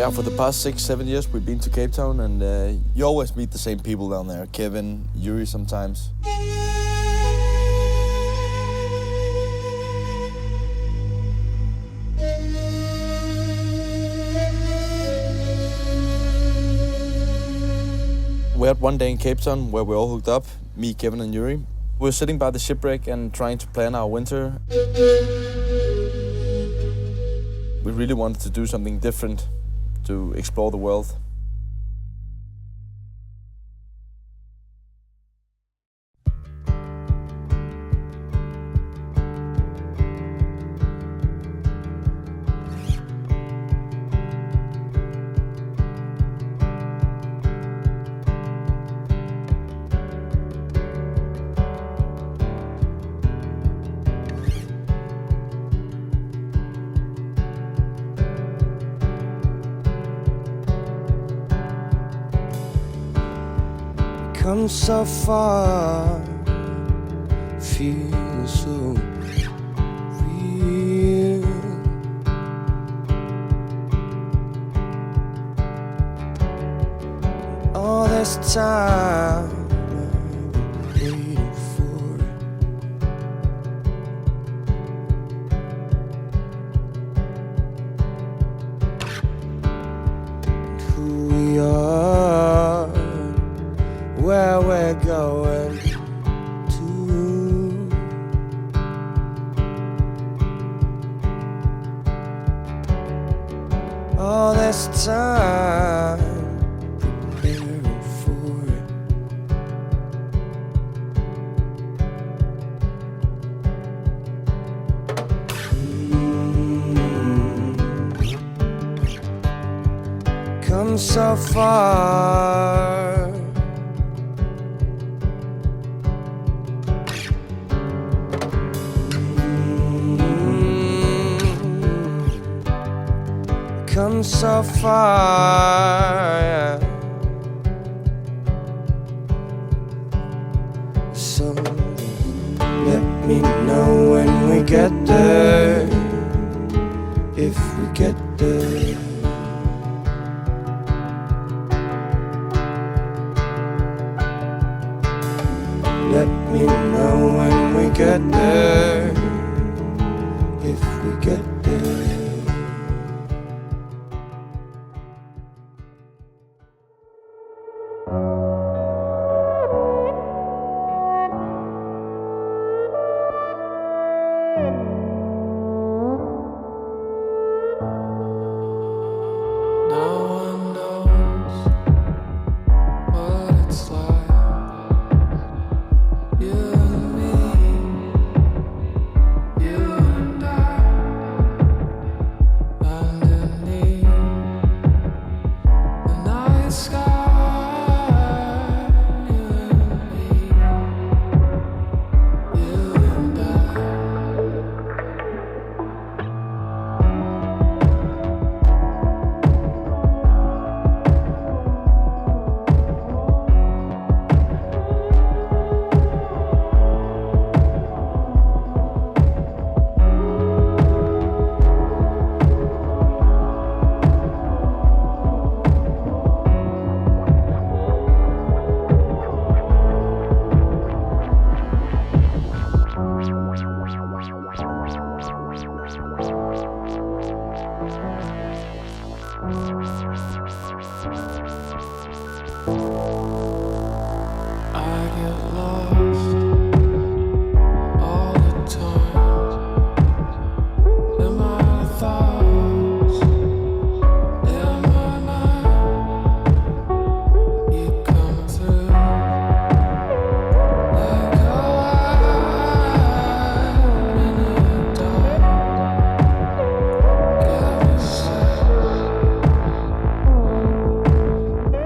Yeah, for the past 6-7 years we've been to Cape Town, and you always meet the same people down there. Kevin, Youri sometimes. We had one day in Cape Town where we all hooked up, me, Kevin and Youri. We were sitting by the shipwreck and trying to plan our winter. We really wanted to do something different, to explore the world. Come so far, feel so real. All this time I've been waiting for it. Who we are, where we're going to. All this time preparing for it. Come so far. Come so far, yeah. So let me know when we get there, if we get there. Let me know when we get there, if we get there.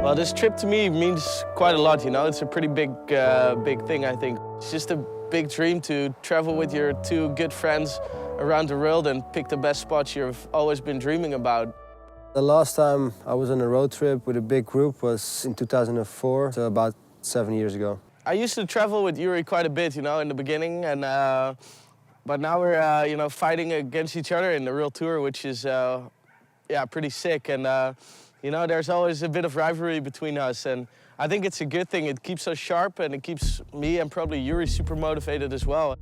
Well, this trip to me means quite a lot, you know. It's a pretty big thing, I think. It's just a big dream to travel with your two good friends around the world and pick the best spots you've always been dreaming about. The last time I was on a road trip with a big group was in 2004, so about 7 years ago. I used to travel with Youri quite a bit, you know, in the beginning, and but now we're, you know, fighting against each other in the real tour, which is, yeah, pretty sick. And you know, there's always a bit of rivalry between us, and I think it's a good thing. It keeps us sharp, and it keeps me and probably Youri super motivated as well.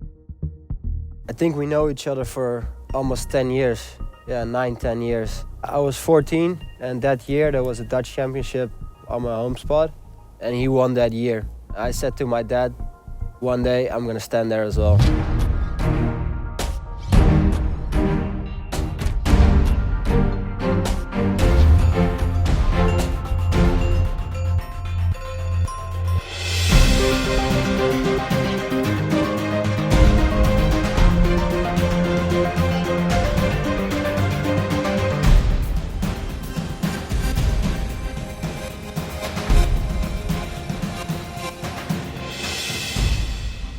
I think we know each other for almost 10 years. Yeah, 9, 10 years. I was 14, and that year there was a Dutch championship on my home spot, and he won that year. I said to my dad, one day I'm gonna stand there as well.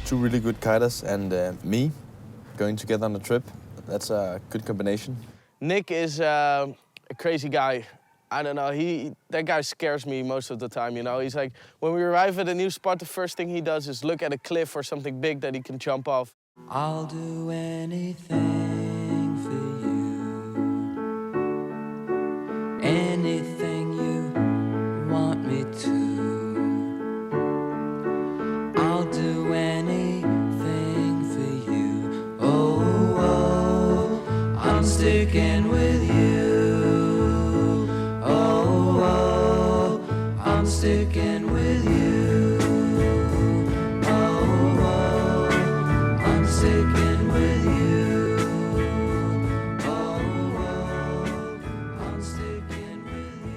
Two really good kiters and me going together on a trip. That's a good combination. Nick is a crazy guy. I don't know, that guy scares me most of the time, you know? He's like, when we arrive at a new spot, the first thing he does is look at a cliff or something big that he can jump off. I'll do anything for you, anything you want me to. I'll do anything for you. Oh, oh, I'm sticking with you. Oh, oh, I'm sticking with you. Sticking with you. Oh, oh, I'm sticking with you.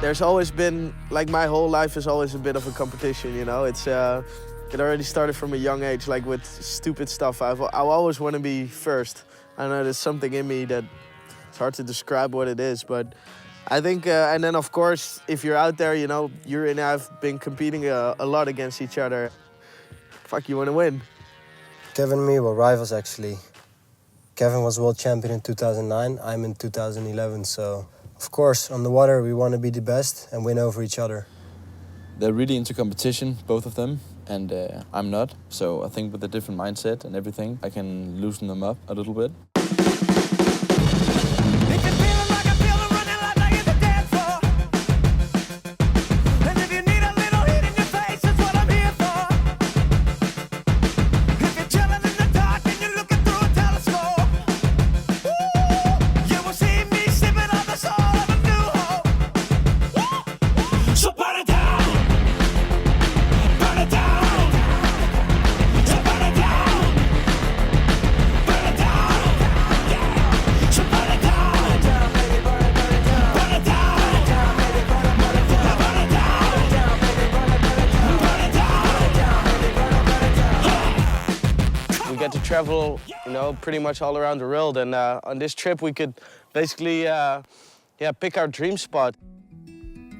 There's always been, like my whole life is always a bit of a competition, you know? It already started from a young age, like with stupid stuff. I always want to be first. I know there's something in me that it's hard to describe what it is, but I think, and then of course, if you're out there, you know, Youri and I have been competing a lot against each other. Fuck, you want to win. Kevin and me were rivals, actually. Kevin was world champion in 2009, I'm in 2011, so of course, on the water, we want to be the best and win over each other. They're really into competition, both of them, and I'm not. So I think with a different mindset and everything, I can loosen them up a little bit. get to travel, you know, pretty much all around the world. And on this trip, we could basically, pick our dream spot.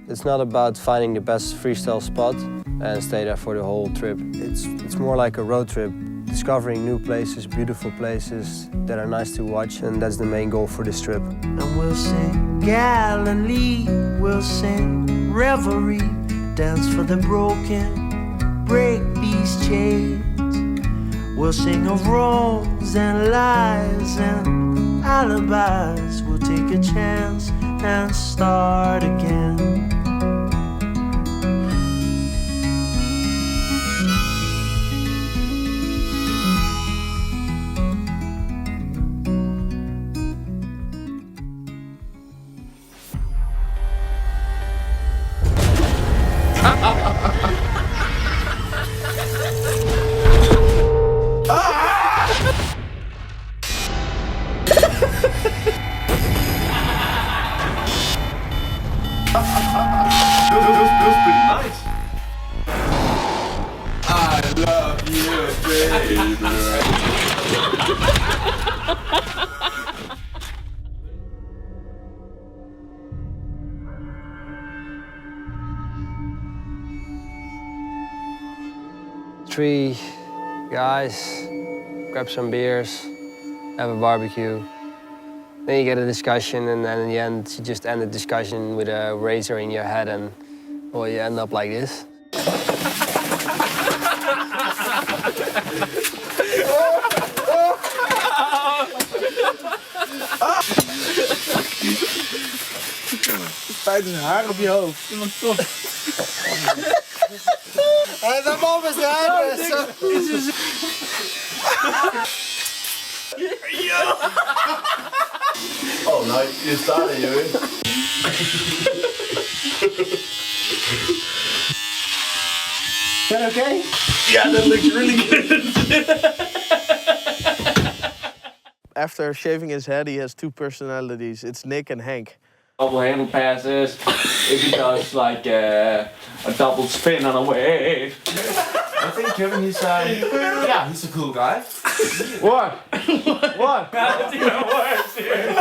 It's not about finding the best freestyle spot and stay there for the whole trip. It's more like a road trip, discovering new places, beautiful places that are nice to watch, and that's the main goal for this trip. And we'll sing Galilee, we'll sing Rivalry, dance for the broken, break these chains. We'll sing of wrongs and lies and alibis. We'll take a chance and start again. Three guys, grab some beers, have a barbecue. Then you get a discussion, and then in the end, you just end the discussion with a razor in your head, and well, you end up like this. Spijt een haar op je hoofd. Iemand top. Hey, dat man is de haar. Oh, nou, je staat er, Youri. Is that okay? Yeah, that looks really good. After shaving his head, he has two personalities. It's Nick and Hank. Double handle passes, if he does like a double spin on a wave. I think Kevin, he's a cool guy. What? What? That's even worse, dude.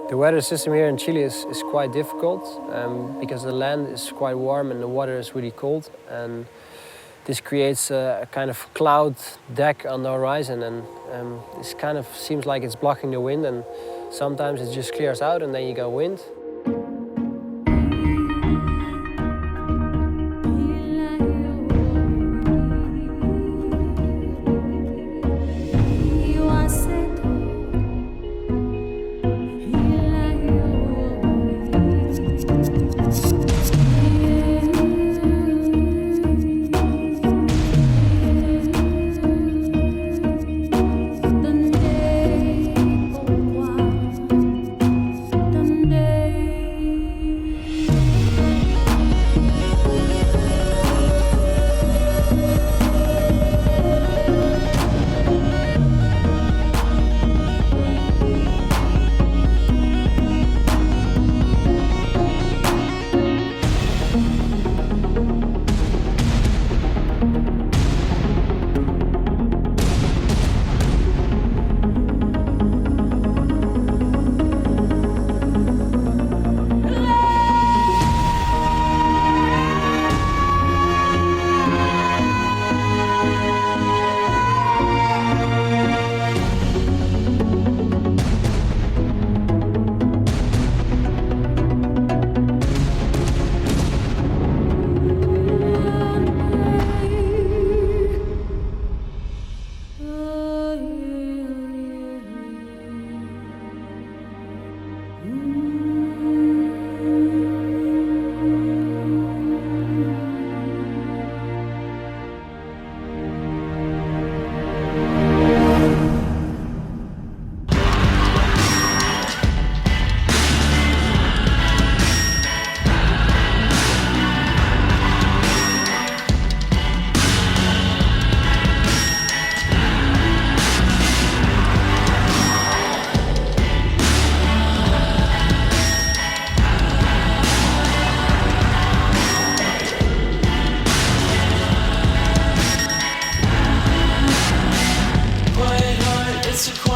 The weather system here in Chile is quite difficult because the land is quite warm and the water is really cold. And this creates a kind of cloud deck on the horizon, and this kind of seems like it's blocking the wind, and sometimes it just clears out and then you got wind. It's a